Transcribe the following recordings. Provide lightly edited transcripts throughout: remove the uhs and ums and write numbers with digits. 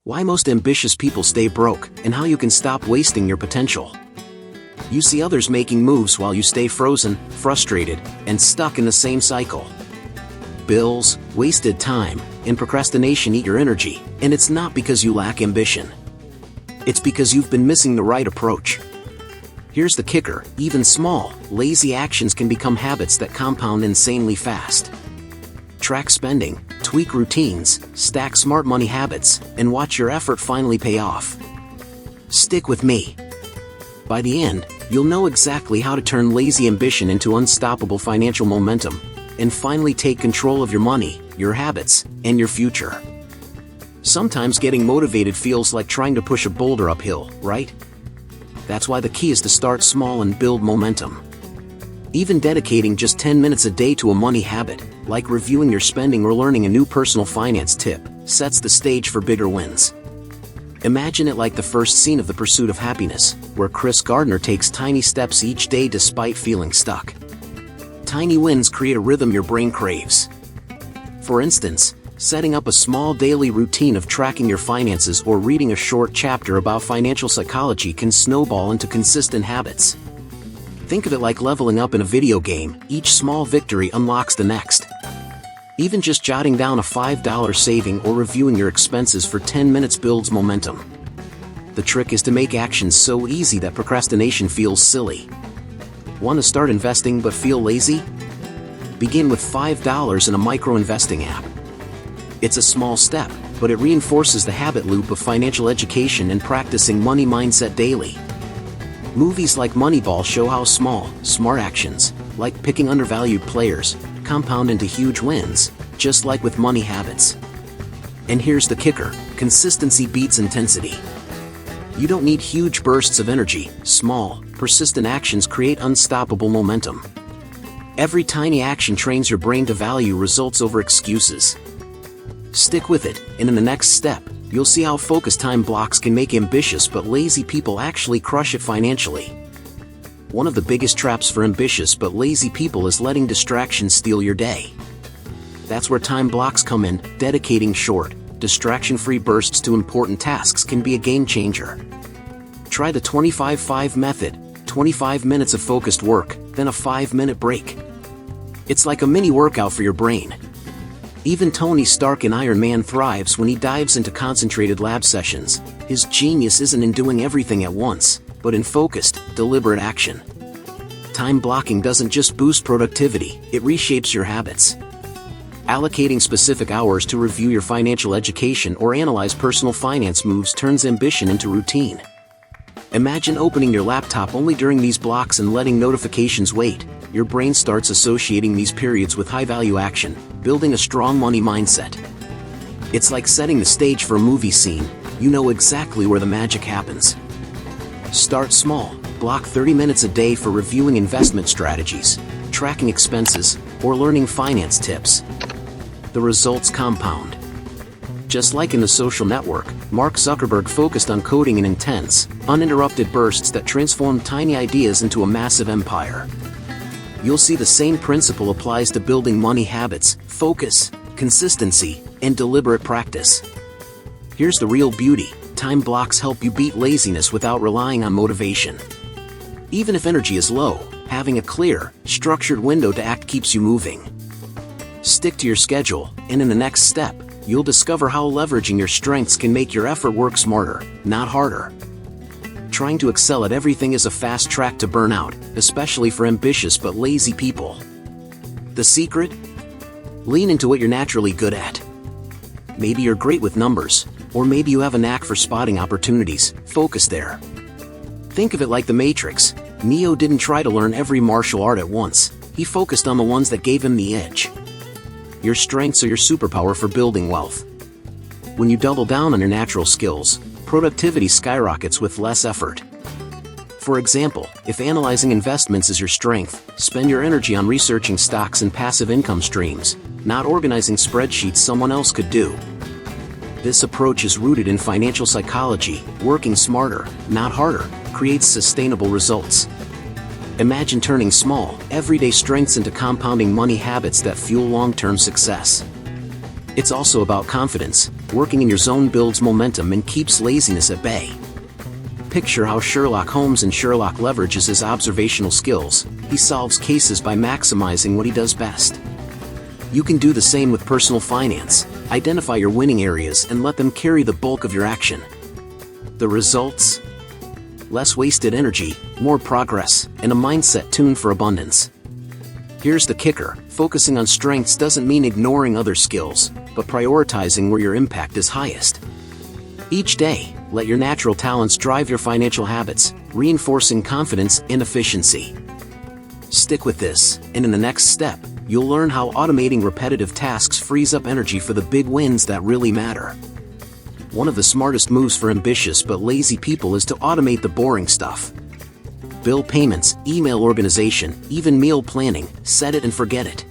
Why most ambitious people stay broke, and how you can stop wasting your potential. You see others making moves while you stay frozen, frustrated, and stuck in the same cycle. Bills, wasted time, and procrastination eat your energy, and it's not because you lack ambition. It's because you've been missing the right approach. Here's the kicker: even small, lazy actions can become habits that compound insanely fast. Track spending, tweak routines, stack smart money habits, and watch your effort finally pay off. Stick with me. By the end, you'll know exactly how to turn lazy ambition into unstoppable financial momentum, and finally take control of your money, your habits, and your future. Sometimes getting motivated feels like trying to push a boulder uphill, right? That's why the key is to start small and build momentum. Even dedicating just 10 minutes a day to a money habit, like reviewing your spending or learning a new personal finance tip, sets the stage for bigger wins. Imagine it like the first scene of The Pursuit of Happiness, where Chris Gardner takes tiny steps each day despite feeling stuck. Tiny wins create a rhythm your brain craves. For instance, setting up a small daily routine of tracking your finances or reading a short chapter about financial psychology can snowball into consistent habits. Think of it like leveling up in a video game. Each small victory unlocks the next. Even just jotting down a $5 saving or reviewing your expenses for 10 minutes builds momentum. The trick is to make actions so easy that procrastination feels silly. Want to start investing but feel lazy? Begin with $5 in a micro-investing app. It's a small step, but it reinforces the habit loop of financial education and practicing money mindset daily. Movies like Moneyball show how small, smart actions, like picking undervalued players, compound into huge wins, just like with money habits. And here's the kicker: consistency beats intensity. You don't need huge bursts of energy. Small, persistent actions create unstoppable momentum. Every tiny action trains your brain to value results over excuses. Stick with it, and in the next step, you'll see how focused time blocks can make ambitious but lazy people actually crush it financially. One of the biggest traps for ambitious but lazy people is letting distractions steal your day. That's where time blocks come in. Dedicating short, distraction-free bursts to important tasks can be a game changer. Try the 25-5 method: 25 minutes of focused work, then a 5-minute break. It's like a mini workout for your brain. Even Tony Stark in Iron Man thrives when he dives into concentrated lab sessions. His genius isn't in doing everything at once, but in focused, deliberate action. Time blocking doesn't just boost productivity, it reshapes your habits. Allocating specific hours to review your financial education or analyze personal finance moves turns ambition into routine. Imagine opening your laptop only during these blocks and letting notifications wait. Your brain starts associating these periods with high-value action, building a strong money mindset. It's like setting the stage for a movie scene. You know exactly where the magic happens. Start small. Block 30 minutes a day for reviewing investment strategies, tracking expenses, or learning finance tips. The results compound. Just like in The Social Network, Mark Zuckerberg focused on coding in intense, uninterrupted bursts that transformed tiny ideas into a massive empire. You'll see the same principle applies to building money habits: focus, consistency, and deliberate practice. Here's the real beauty: time blocks help you beat laziness without relying on motivation. Even if energy is low, having a clear, structured window to act keeps you moving. Stick to your schedule, and in the next step, you'll discover how leveraging your strengths can make your effort work smarter, not harder. Trying to excel at everything is a fast track to burnout, especially for ambitious but lazy people. The secret? Lean into what you're naturally good at. Maybe you're great with numbers, or maybe you have a knack for spotting opportunities. Focus there. Think of it like the Matrix. Neo didn't try to learn every martial art at once. He focused on the ones that gave him the edge. Your strengths are your superpower for building wealth. When you double down on your natural skills, productivity skyrockets with less effort. For example, if analyzing investments is your strength, spend your energy on researching stocks and passive income streams, not organizing spreadsheets someone else could do. This approach is rooted in financial psychology. Working smarter, not harder, creates sustainable results. Imagine turning small, everyday strengths into compounding money habits that fuel long-term success. It's also about confidence. Working in your zone builds momentum and keeps laziness at bay. Picture how Sherlock Holmes in Sherlock leverages his observational skills. He solves cases by maximizing what he does best. You can do the same with personal finance. Identify your winning areas and let them carry the bulk of your action. The results? Less wasted energy, more progress, and a mindset tuned for abundance. Here's the kicker: focusing on strengths doesn't mean ignoring other skills, but prioritizing where your impact is highest. Each day, let your natural talents drive your financial habits, reinforcing confidence and efficiency. Stick with this, and in the next step, you'll learn how automating repetitive tasks frees up energy for the big wins that really matter. One of the smartest moves for ambitious but lazy people is to automate the boring stuff. Bill payments, email organization, even meal planning, set it and forget it.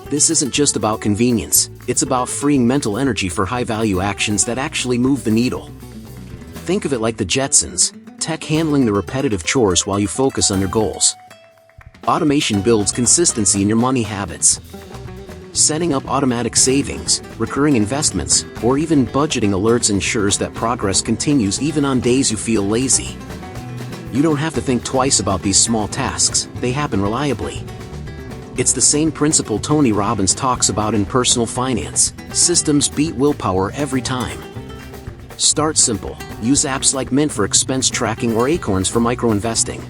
This isn't just about convenience, it's about freeing mental energy for high-value actions that actually move the needle. Think of it like the Jetsons, tech handling the repetitive chores while you focus on your goals. Automation builds consistency in your money habits. Setting up automatic savings, recurring investments, or even budgeting alerts ensures that progress continues even on days you feel lazy. You don't have to think twice about these small tasks, they happen reliably. It's the same principle Tony Robbins talks about in personal finance: systems beat willpower every time. Start simple. Use apps like Mint for expense tracking or Acorns for micro-investing.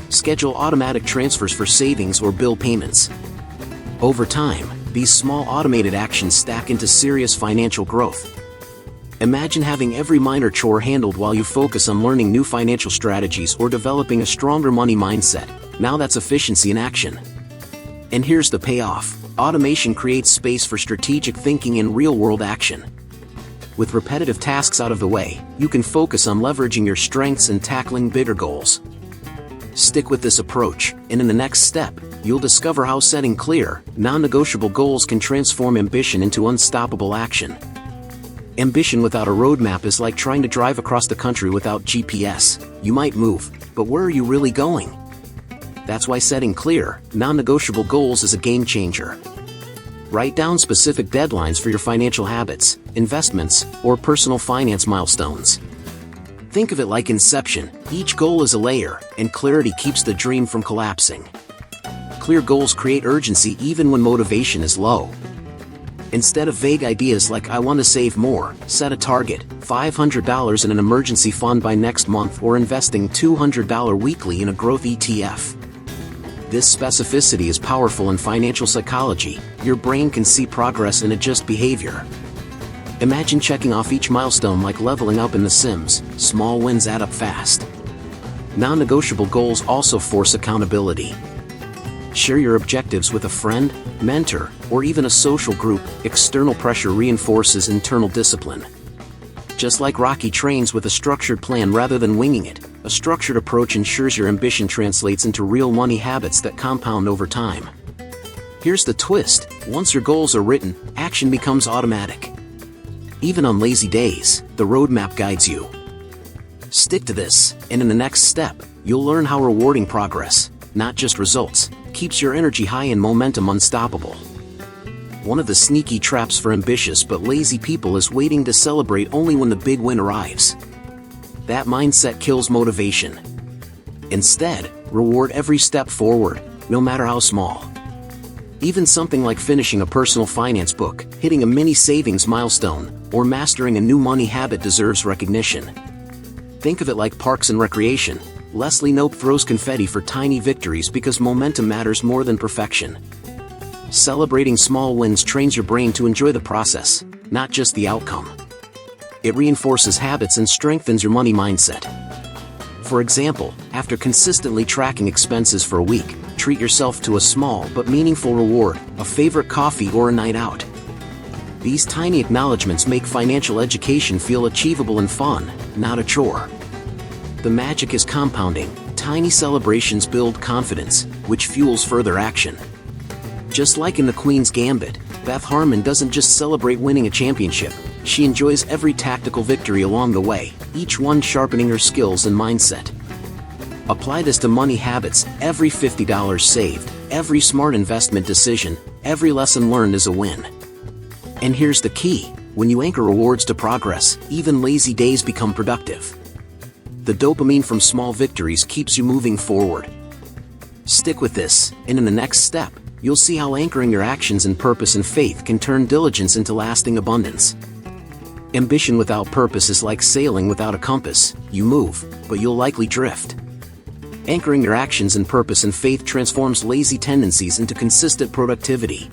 Schedule automatic transfers for savings or bill payments. Over time, these small automated actions stack into serious financial growth. Imagine having every minor chore handled while you focus on learning new financial strategies or developing a stronger money mindset. Now that's efficiency in action. And here's the payoff: automation creates space for strategic thinking and real-world action. With repetitive tasks out of the way, you can focus on leveraging your strengths and tackling bigger goals. Stick with this approach, and in the next step, you'll discover how setting clear, non-negotiable goals can transform ambition into unstoppable action. Ambition without a roadmap is like trying to drive across the country without GPS. You might move, but where are you really going? That's why setting clear, non-negotiable goals is a game changer. Write down specific deadlines for your financial habits, investments, or personal finance milestones. Think of it like Inception: each goal is a layer, and clarity keeps the dream from collapsing. Clear goals create urgency even when motivation is low. Instead of vague ideas like "I want to save more," set a target: $500 in an emergency fund by next month, or investing $200 weekly in a growth ETF. This specificity is powerful in financial psychology. Your brain can see progress and adjust behavior. Imagine checking off each milestone like leveling up in The Sims. Small wins add up fast. Non-negotiable goals also force accountability. Share your objectives with a friend, mentor, or even a social group. External pressure reinforces internal discipline. Just like Rocky trains with a structured plan rather than winging it, a structured approach ensures your ambition translates into real money habits that compound over time. Here's the twist: once your goals are written, action becomes automatic. Even on lazy days, the roadmap guides you. Stick to this, and in the next step, you'll learn how rewarding progress, not just results, keeps your energy high and momentum unstoppable. One of the sneaky traps for ambitious but lazy people is waiting to celebrate only when the big win arrives. That mindset kills motivation. Instead, reward every step forward, no matter how small. Even something like finishing a personal finance book, hitting a mini savings milestone, or mastering a new money habit deserves recognition. Think of it like parks and recreation. Leslie Knope throws confetti for tiny victories because momentum matters more than perfection. Celebrating small wins trains your brain to enjoy the process, not just the outcome. It reinforces habits and strengthens your money mindset. For example, after consistently tracking expenses for a week, treat yourself to a small but meaningful reward, a favorite coffee or a night out. These tiny acknowledgments make financial education feel achievable and fun, not a chore. The magic is compounding. Tiny celebrations build confidence, which fuels further action. Just like in The Queen's Gambit, Beth Harmon doesn't just celebrate winning a championship, she enjoys every tactical victory along the way, each one sharpening her skills and mindset. Apply this to money habits. Every $50 saved, every smart investment decision, every lesson learned is a win. And here's the key: when you anchor rewards to progress, even lazy days become productive. The dopamine from small victories keeps you moving forward. Stick with this, and in the next step, you'll see how anchoring your actions in purpose and faith can turn diligence into lasting abundance. Ambition without purpose is like sailing without a compass. You move, but you'll likely drift. Anchoring your actions in purpose and faith transforms lazy tendencies into consistent productivity.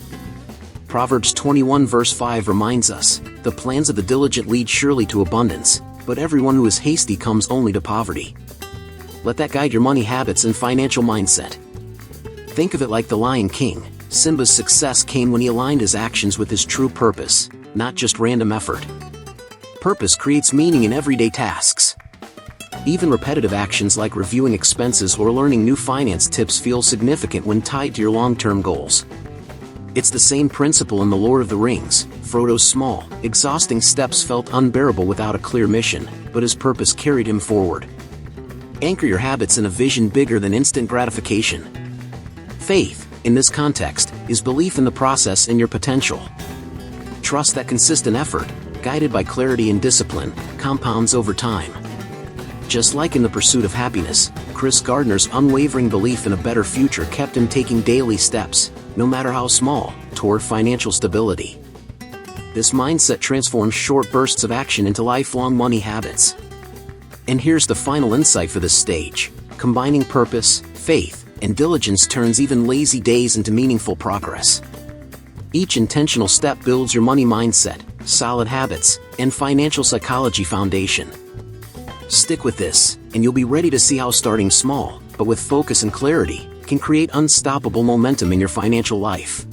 Proverbs 21 verse 5 reminds us, "The plans of the diligent lead surely to abundance, but everyone who is hasty comes only to poverty." Let that guide your money habits and financial mindset. Think of it like the Lion King. Simba's success came when he aligned his actions with his true purpose, not just random effort. Purpose creates meaning in everyday tasks. Even repetitive actions like reviewing expenses or learning new finance tips feel significant when tied to your long-term goals. It's the same principle in The Lord of the Rings. Frodo's small, exhausting steps felt unbearable without a clear mission, but his purpose carried him forward. Anchor your habits in a vision bigger than instant gratification. Faith, in this context, is belief in the process and your potential. Trust that consistent effort, guided by clarity and discipline, compounds over time. Just like in The Pursuit of Happiness, Chris Gardner's unwavering belief in a better future kept him taking daily steps, no matter how small, toward financial stability. This mindset transforms short bursts of action into lifelong money habits. And here's the final insight for this stage: combining purpose, faith, and diligence turns even lazy days into meaningful progress. Each intentional step builds your money mindset, solid habits, and financial psychology foundation. Stick with this, and you'll be ready to see how starting small, but with focus and clarity, can create unstoppable momentum in your financial life.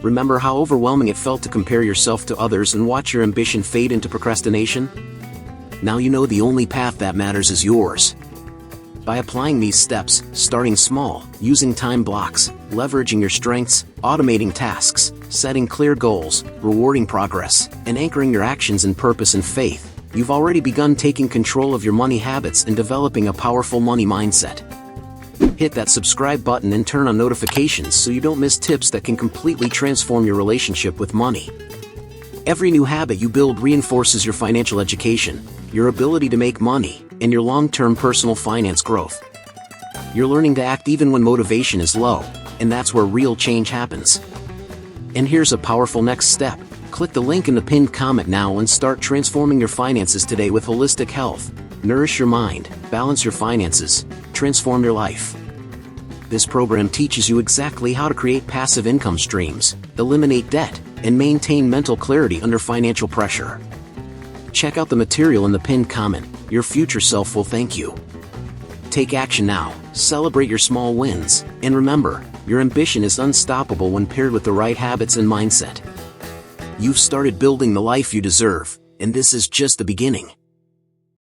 Remember how overwhelming it felt to compare yourself to others and watch your ambition fade into procrastination? Now you know the only path that matters is yours. By applying these steps, starting small, using time blocks, leveraging your strengths, automating tasks, setting clear goals, rewarding progress, and anchoring your actions in purpose and faith, you've already begun taking control of your money habits and developing a powerful money mindset. Hit that subscribe button and turn on notifications so you don't miss tips that can completely transform your relationship with money. Every new habit you build reinforces your financial education, your ability to make money, and your long-term personal finance growth. You're learning to act even when motivation is low, and that's where real change happens. And here's a powerful next step. Click the link in the pinned comment now and start transforming your finances today with holistic health. Nourish your mind, balance your finances, transform your life. This program teaches you exactly how to create passive income streams, eliminate debt, and maintain mental clarity under financial pressure. Check out the material in the pinned comment. Your future self will thank you. Take action now, celebrate your small wins, and remember, your ambition is unstoppable when paired with the right habits and mindset. You've started building the life you deserve, and this is just the beginning.